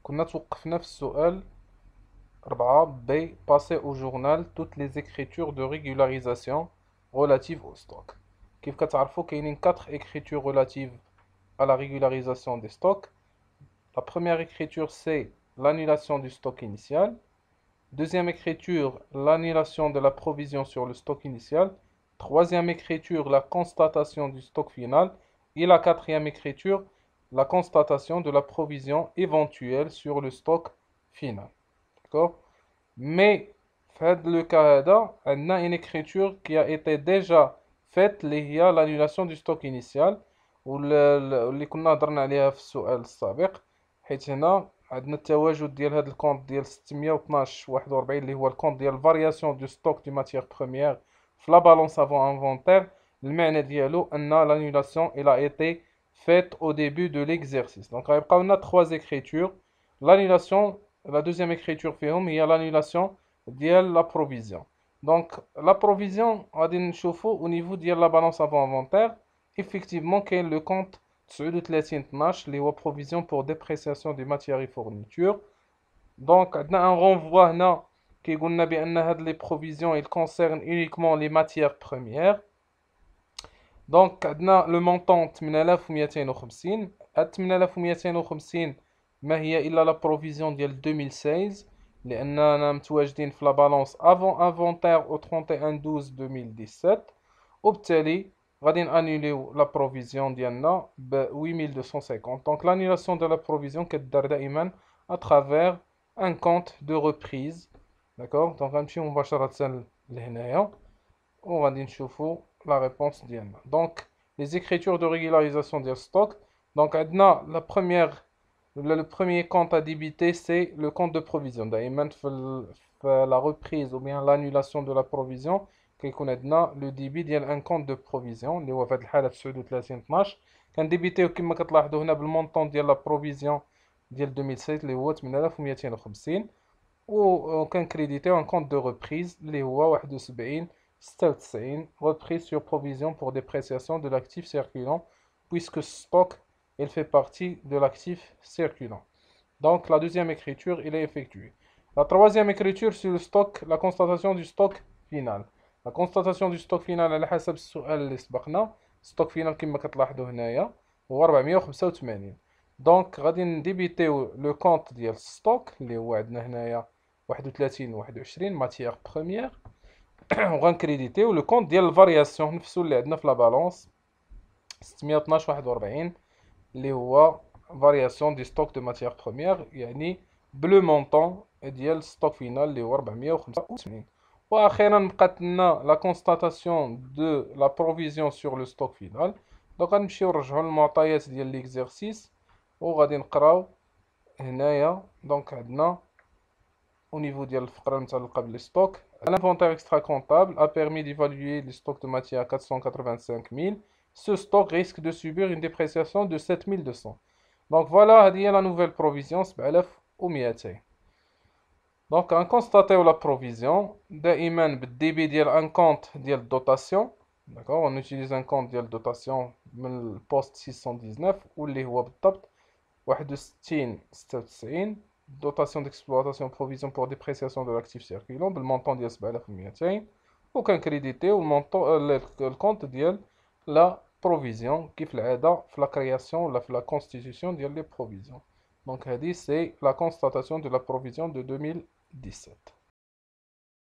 كنا توقفنا في السؤال 4 B. Passer au journal toutes les écritures de régularisation relatives au stock. كيف كتعرفوا كاينين 4 écritures relatives à la régularisation des stocks. La première écriture c'est l'annulation du stock initial. Deuxième écriture, l'annulation de la provision sur le stock initial. Troisième écriture, la constatation du stock final. Et la quatrième écriture, la constatation de la provision éventuelle sur le stock final. D'accord? Mais, fait le cas là, on a une écriture qui a été déjà faite, اللي هي l'annulation du stock initial, واللي كنا هضرنا عليها في السؤال السابق. حيت هنا عندنا التواجد ديال هذا الكونت ديال 612.41 اللي هو الكونت ديال الفارياسيون دو ستوك دو ماتيير بروميير في لا بالونس افون انفونتير. المعنى ديالو ان l'annulation elle a été faite au début de l'exercice. Donc غيبقاو لنا 3 écritures. L'annulation, la deuxième écriture فيهم هي l'annulation ديال la provision. Donc la provision غادي نشوفو au niveau ديال la balance avant inventaire. Effectivement كاين le compte 39 اللي هو provision pour dépréciation des matières et fournitures. Donc عندنا un renvoi هنا كيقول لنا بان هاد les provisions ils concernent uniquement les matières premières. دونك عندنا لو مونطون 8250. هاد 8250 ما هي الا لا بروفيزيون ديال 2016 لاننا متواجدين في لا بالونس افون انفونتير او 31/12/2017. وبالتالي غادي نانيليو لا بروفيزيون ديالنا ب 8250. دونك لانيلاسيون دو لا بروفيزيون كدار دائما اترافير ان كونت دو ريبريز. داكوغ. دونك غنمشيو مباشره لهنايا وغادي نشوفو la réponse ديالنا. Donc les écritures de régularisation du stock. Donc la première, le premier compte à débiter c'est le compte de provision. دائما في la reprise ou bien l'annulation de la provision كيكون عندنا le débit ديال un compte de provision اللي هو في هذه الحالة 39/12. كنديبيتيو كما كتلاحظوا هنا بالمونطون ديال la provision ديال 2016 اللي هو 8250 وكنكريديتيو un compte de reprise اللي هو 71/96 reprise sur provision pour dépréciation de l'actif circulant puisque ce stock il fait partie de l'actif circulant. Donc la deuxième écriture il est effectuée. La troisième écriture sur le stock, la constatation du stock final. La constatation du stock final على حسب السؤال اللي سبقنا stock final كما كتلاحظوا هنايا هو 485. دونك غادي نديبيتيو لو كونت ديال الستوك اللي هو عندنا هنايا 31/21 ماتيير بروميير وغنكريديتيو لو كونت ديال الفارياسيون نفسو اللي عندنا في لا بالونس 612/41 اللي هو فارياسيون دي ستوك دو ماتيير بروميير يعني بلو مونطون ديال ستوك فينال اللي هو 485. واخيرا بقات لنا لا كونستاتاسيون دو لا بروفيزيون سور لو ستوك فينال. دونك غنمشيو نرجعو للمعطيات ديال ليكزيرسيس وغادي نقراو هنايا. دونك عندنا au niveau de الفقرة المتعلقة بالستوك. L'inventaire extra-comptable a permis d'évaluer les stocks de matière à 485 000. Ce stock risque de subir une dépréciation de 7200. Donc voilà, هذه هي la nouvelle provision 7200. Donc غنكونستاتيو la provision دائما بالديبي ديال ان كونت ديال الدوتاسيون. D'accord, on utilise un compte ديال الدوتاسيون من البوست 619 واللي هو بالضبط 61/96 dotation d'exploitation provision pour dépréciation de l'actif circulant بالمونطون ديال 7200 وكنكريديتيو المونطون الكونت ديال لا بروفيزيون كيف العاده في لا كرياسيون ولا في لا كونستيتيوسيون ديال لي بروفيزيون. دونك هذه سي لا كونستاتاسيون دو لا بروفيزيون دو 2017.